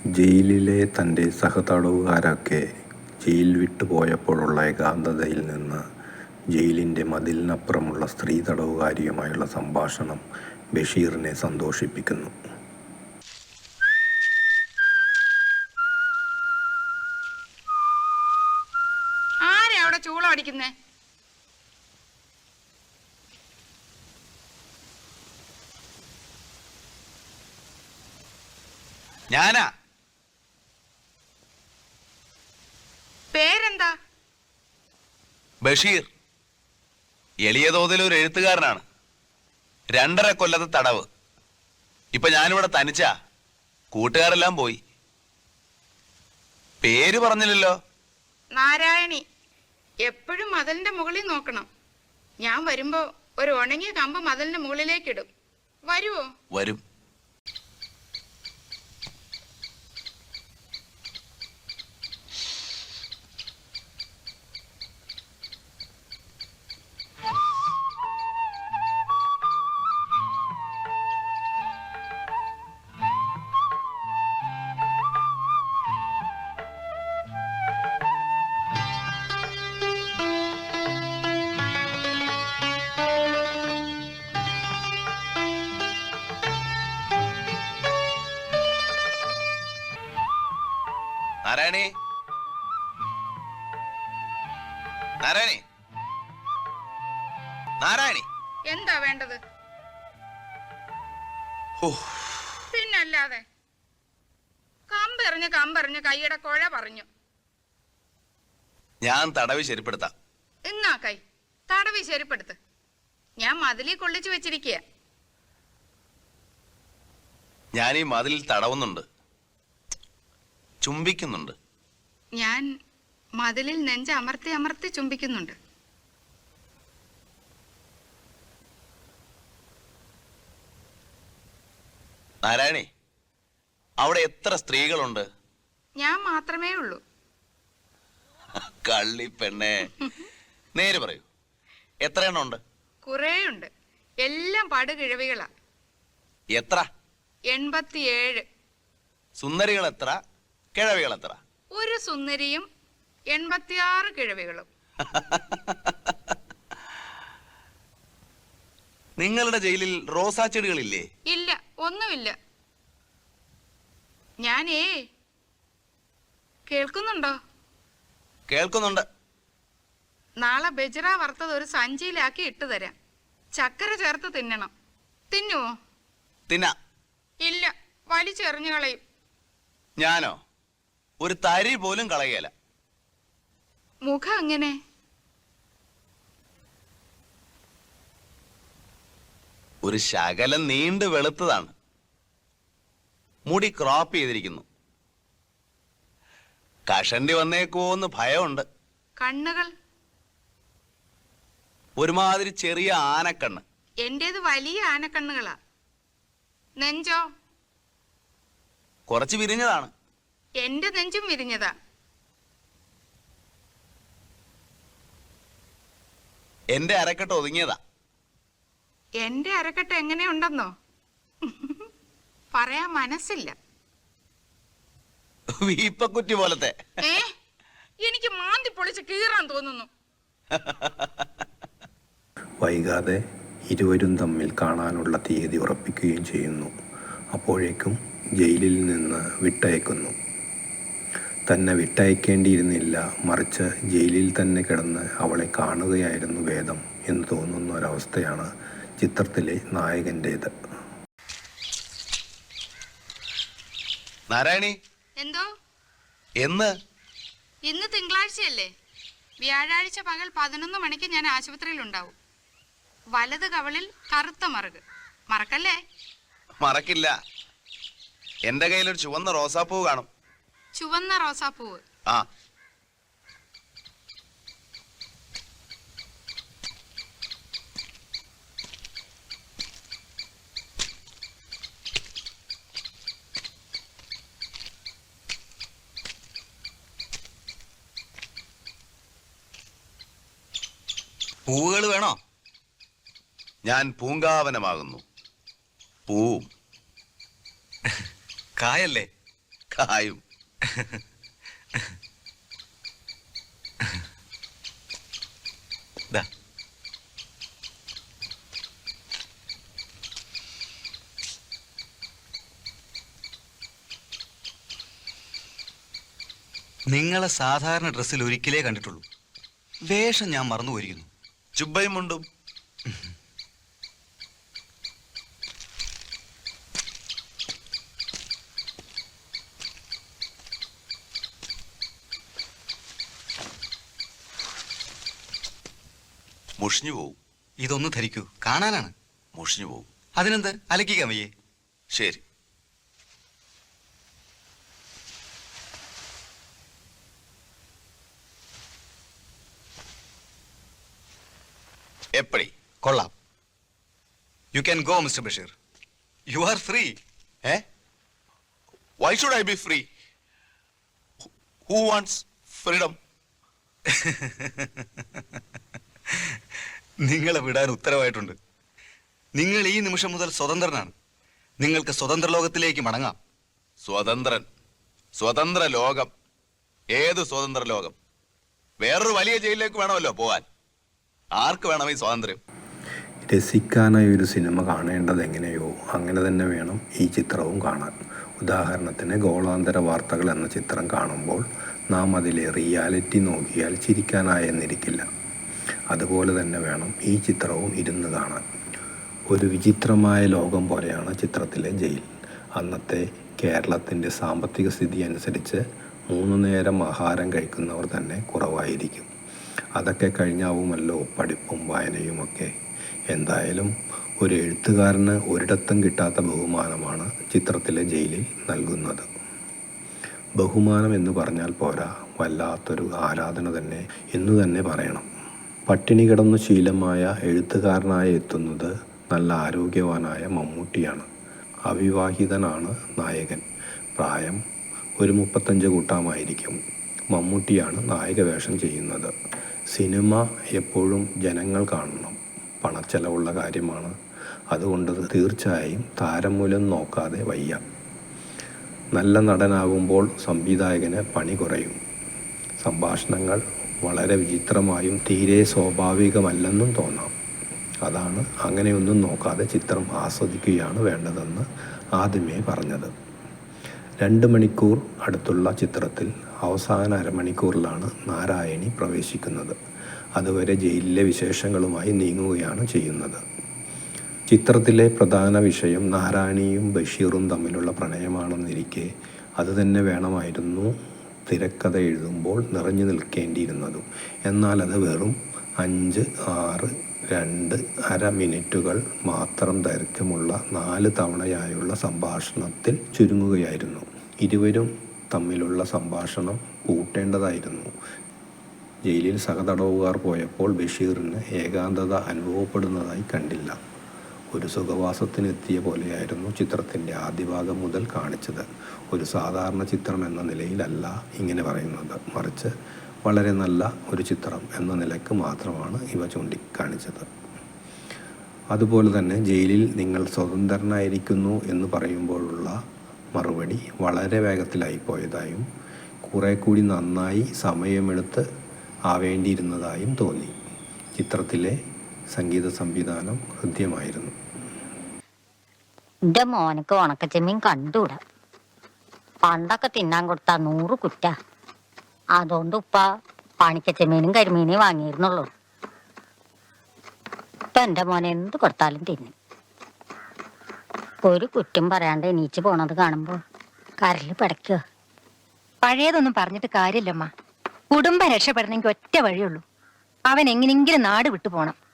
ജയിലിലെ തൻ്റെ സഹതടവുകാരൊക്കെ ജയിൽ വിട്ടുപോയപ്പോഴുള്ള ഏകാന്തതയിൽ നിന്ന് ജയിലിൻ്റെ മതിലിനപ്പുറമുള്ള സ്ത്രീ തടവുകാരിയുമായുള്ള സംഭാഷണം ബഷീറിനെ സന്തോഷിപ്പിക്കുന്നു. ആരാ അവിടെ ചൂളം അടിക്കുന്നേ? ഞാനാ. പേരെന്താ? ബഷീർ. എളിയ തോതിൽ ഒരു എഴുത്തുകാരനാണ്. 2.5 കൊല്ലത്തെ തടവ്. ഇപ്പൊ ഞാനിവിടെ തനിച്ചാ. കൂട്ടുകാരെല്ലാം പോയി. പേര് പറഞ്ഞില്ലല്ലോ. നാരായണി. എപ്പോഴും മതിലിന്റെ മുകളിൽ നോക്കണം. ഞാൻ വരുമ്പോ ഒരു ഉണങ്ങിയ കമ്പ് മതിലിന്റെ മുകളിലേക്ക് ഇടും. വരുവോ? വരും. നാരായണി, നാരായണി, നാരായണി. എന്താ വേണ്ടത്? പിന്നല്ലാതെ കമ്പെറിഞ്ഞ് കൈയുടെ കുഴ പറഞ്ഞു. ഞാൻ തടവി ശരിപ്പെടുത്താം. എന്നാ കൈ തടവി ശരിപ്പെടുത്ത്. ഞാൻ മതിലിൽ കൊള്ളിച്ചു വെച്ചിരിക്കുക. ഞാൻ ഈ മതിലിൽ തടവുന്നുണ്ട്, ചുംബിക്കുന്നുണ്ട്. ഞാൻ മതിലിൽ നെഞ്ച് അമർത്തി അമർത്തി ചുംബിക്കുന്നുണ്ട്. നാരായണി, അവിടെ എത്ര സ്ത്രീകളുണ്ട്? ഞാൻ മാത്രമേ ഉള്ളൂ. കള്ളി പെണ്ണേ, നേര് പറയൂ, എത്ര എണ്ണം ഉണ്ട്? കുറേയുണ്ട്. എല്ലാം പടുകിഴവികളാ. എത്ര? 87. സുന്ദരികൾ എത്ര? കിഴവികൾ എത്ര? ഒരു സുന്ദരിയും 86 കിഴവികളും. നിങ്ങളുടെ ജയിലിൽ റോസാ ചെടികളില്ലേ? ഇല്ല, ഒന്നുമില്ല. ഞാനേ, കേൾക്കുന്നുണ്ടോ? കേൾക്കുന്നുണ്ട്. നാളെ ബജ്റ വറുത്തത് ഒരു സഞ്ചിയിലാക്കി ഇട്ടു തരാം. ചക്കര ചേർത്ത് തിന്നണം. തിന്നുവോ? തിന്നാ. ഇല്ല, വലിച്ചെറിഞ്ഞു കളയും. ഞാനോ? ഒരു തരി പോലും കളയല. മുഖം അങ്ങനെ? ഒരു ശകലം നീണ്ടു വെളുത്തതാണ്. മുടി ക്രോപ്പ് ചെയ്തിരിക്കുന്നു. കഷണ്ടി വന്നേക്കുവോന്ന് ഭയമുണ്ട്. കണ്ണുകൾ? ഒരുമാതിരി ചെറിയ ആനക്കണ്ണ്. എന്റേത് വലിയ ആനക്കണ്ണുകളാ. നെഞ്ചോ? കുറച്ച് വിരിഞ്ഞതാണ്. എന്റെ നെഞ്ചും വിരിഞ്ഞതാ. എന്റെ അരക്കെട്ട് ഒതുങ്ങിയതാ. എന്റെ അരക്കെട്ട് എങ്ങനെയുണ്ടെന്നോ പറയാൻ മനസ്സില്ല. വീപ്പക്കുറ്റി പോലത്തെ. എനിക്ക് മാന്തി പൊളിച്ച് കീറാൻ തോന്നുന്നു. വൈകാതെ ഇരുവരും തമ്മിൽ കാണാനുള്ള തീയതി ഉറപ്പിക്കുകയും ചെയ്യുന്നു. അപ്പോഴേക്കും ജയിലിൽ നിന്ന് വിട്ടയക്കുന്നു. തന്നെ വിട്ടയക്കേണ്ടിയിരുന്നില്ല, മറിച്ച് ജയിലിൽ തന്നെ കിടന്ന് അവളെ കാണുകയായിരുന്നു ഭേദം എന്ന് തോന്നുന്ന ഒരവസ്ഥയാണ് ചിത്രത്തിലെ നായകൻ്റേത്. നാരായണി. എന്തോ? എന്ന്? ഇന്ന് തിങ്കളാഴ്ചയല്ലേ? വ്യാഴാഴ്ച പകൽ 11 മണിക്ക് ഞാൻ ആശുപത്രിയിൽ ഉണ്ടാവും. വലത് കവളിൽ കറുത്ത മറുക്. മറക്കല്ലേ? മറക്കില്ല. എന്റെ കയ്യിലൊരു ചുവന്ന റോസാപ്പൂവ് കാണും. ചുവന്ന റോസാപ്പൂവ്? ആ. പൂവുകൾ വേണോ? ഞാൻ പൂങ്കാവനമാകുന്നു. പൂവും. കായല്ലേ? കായും. ദാ. നിങ്ങളെ സാധാരണ ഡ്രസ്സിൽ ഒരിക്കലേ കണ്ടിട്ടുള്ളൂ. വേഷം ഞാൻ മറന്നു പോയിരിക്കുന്നു. ചുബയും മുണ്ടും. മുഷിഞ്ഞു പോവും. ഇതൊന്ന് ധരിക്കൂ, കാണാനാണ്. മുഷിഞ്ഞു പോവും. അതിനെന്ത്, അലക്കിക്കാൻ വയ്യേ? ശരി. എപ്പടി? കൊള്ളാം. You can go mister Basheer. You are free. Why should I be free? Who wants freedom? നിങ്ങളെ വിടാൻ ഉത്തരവായിട്ടുണ്ട്. നിങ്ങൾ ഈ നിമിഷം മുതൽ സ്വതന്ത്രനാണ്. നിങ്ങൾക്ക് സ്വതന്ത്ര ലോകത്തിലേക്ക് മടങ്ങാം. സ്വതന്ത്രൻ? സ്വതന്ത്ര ലോകം? ഏത് സ്വതന്ത്ര ലോകം? വേറൊരു വലിയ ജയിലിലേക്ക് വേണമല്ലോ പോവാൻ. ആർക്ക് വേണം ഈ സ്വാതന്ത്ര്യം? രസിക്കാനായി ഒരു സിനിമ കാണേണ്ടത് എങ്ങനെയോ അങ്ങനെ തന്നെ വേണം ഈ ചിത്രവും കാണാൻ. ഉദാഹരണത്തിന് ഗോളാന്തര വാർത്തകൾ എന്ന ചിത്രം കാണുമ്പോൾ നാം അതിലെ റിയാലിറ്റി നോക്കിയാൽ ചിരിക്കാനായെന്നിരിക്കില്ല. അതുപോലെ തന്നെ വേണം ഈ ചിത്രവും ഇരുന്ന് കാണാൻ. ഒരു വിചിത്രമായ ലോകം പോലെയാണ് ചിത്രത്തിലെ ജയിൽ. അന്നത്തെ കേരളത്തിൻ്റെ സാമ്പത്തിക സ്ഥിതി അനുസരിച്ച് 3 നേരം ആഹാരം കഴിക്കുന്നവർ തന്നെ കുറവായിരിക്കും. അതൊക്കെ കഴിഞ്ഞാവുമല്ലോ പഠിപ്പും വായനയുമൊക്കെ. എന്തായാലും ഒരു എഴുത്തുകാരന് ഒരിടത്തും കിട്ടാത്ത ബഹുമാനമാണ് ചിത്രത്തിലെ ജയിലിൽ നൽകുന്നത്. ബഹുമാനം എന്ന് പറഞ്ഞാൽ പോരാ, വല്ലാത്തൊരു ആരാധന തന്നെ എന്നു തന്നെ പറയണം. പട്ടിണി കിടന്നു ശീലമായ എഴുത്തുകാരനായി എത്തുന്നത് നല്ല ആരോഗ്യവാനായ മമ്മൂട്ടിയാണ്. അവിവാഹിതനാണ് നായകൻ. പ്രായം ഒരു 35 കൂട്ടാമായിരിക്കും. മമ്മൂട്ടിയാണ് നായക വേഷം ചെയ്യുന്നത്. സിനിമ എപ്പോഴും ജനങ്ങൾ കാണണം. പണച്ചെലവുള്ള കാര്യമാണ്. അതുകൊണ്ട് തീർച്ചയായും താരമൂലം നോക്കാതെ വയ്യ. നല്ല നടനാകുമ്പോൾ സംവിധായകന് പണി കുറയും. സംഭാഷണങ്ങൾ വളരെ വിചിത്രമായും തീരെ സ്വാഭാവികമല്ലെന്നും തോന്നാം. അതാണ് അങ്ങനെയൊന്നും നോക്കാതെ ചിത്രം ആസ്വദിക്കുകയാണ് വേണ്ടതെന്ന് ആദ്യമേ പറഞ്ഞത്. 2 മണിക്കൂർ അടുത്തുള്ള ചിത്രത്തിൽ അവസാന അരമണിക്കൂറിലാണ് നാരായണി പ്രവേശിക്കുന്നത്. അതുവരെ ജയിലിലെ വിശേഷങ്ങളുമായി നീങ്ങുകയാണ് ചെയ്യുന്നത്. ചിത്രത്തിലെ പ്രധാന വിഷയം നാരായണിയും ബഷീറും തമ്മിലുള്ള പ്രണയമാണെന്നിരിക്കെ അതുതന്നെ വേണമായിരുന്നു തിരക്കഥ എഴുതുമ്പോൾ നിറഞ്ഞു നിൽക്കേണ്ടിയിരുന്നതും. എന്നാൽ അത് വെറും 5, 6, 2 അര മിനിറ്റുകൾ മാത്രം ദൈർഘ്യമുള്ള 4 തവണയായുള്ള സംഭാഷണത്തിൽ ചുരുങ്ങുകയായിരുന്നു. ഇരുവരും തമ്മിലുള്ള സംഭാഷണം കൂട്ടേണ്ടതായിരുന്നു. ജയിലിൽ സഹതടവുകാർ പോയപ്പോൾ ബഷീറിന് ഏകാന്തത അനുഭവപ്പെടുന്നതായി കണ്ടില്ല. ഒരു സുഖവാസത്തിനെത്തിയ പോലെയായിരുന്നു ചിത്രത്തിൻ്റെ ആദ്യ ഭാഗം മുതൽ കാണിച്ചത്. ഒരു സാധാരണ ചിത്രം എന്ന നിലയിലല്ല ഇങ്ങനെ പറയുന്നത്, മറിച്ച് വളരെ നല്ല ഒരു ചിത്രം എന്ന നിലക്ക് മാത്രമാണ് ഇവ ചൂണ്ടിക്കാണിച്ചത്. അതുപോലെ തന്നെ ജയിലിൽ നിങ്ങൾ സ്വതന്ത്രനായിരിക്കുന്നു എന്ന് പറയുമ്പോഴുള്ള മറുപടി വളരെ വേഗത്തിലായിപ്പോയതായും കുറെ കൂടി നന്നായി സമയമെടുത്ത് ആവേണ്ടിയിരുന്നതായും തോന്നി. ചിത്രത്തിലെ സംഗീത സംവിധാനം ഹൃദ്യമായിരുന്നു. എന്റെ മോനക്ക് ഉണക്കച്ചെമ്മീൻ കണ്ടൂടാ. പണ്ടൊക്കെ തിന്നാൻ കൊടുത്താ 100 കുറ്റ. അതുകൊണ്ട് ഉപ്പ പണിക്കച്ചെമ്മീനും കരിമീനും വാങ്ങിയിരുന്നുള്ളൂ. ഇപ്പൊ എന്റെ മോനെ എന്ത് കൊടുത്താലും തിന്നും. ഒരു കുറ്റം പറയാണ്ട് എണീച്ച് പോണത് കാണുമ്പോ കരല് പിടയ്ക്കുക. പഴയതൊന്നും പറഞ്ഞിട്ട് കാര്യമില്ലമ്മ. കുടുംബം രക്ഷപ്പെടണമെങ്കിൽ ഒറ്റ വഴിയുള്ളൂ. അവൻ എങ്ങനെങ്കിലും നാട് വിട്ടു പോണം.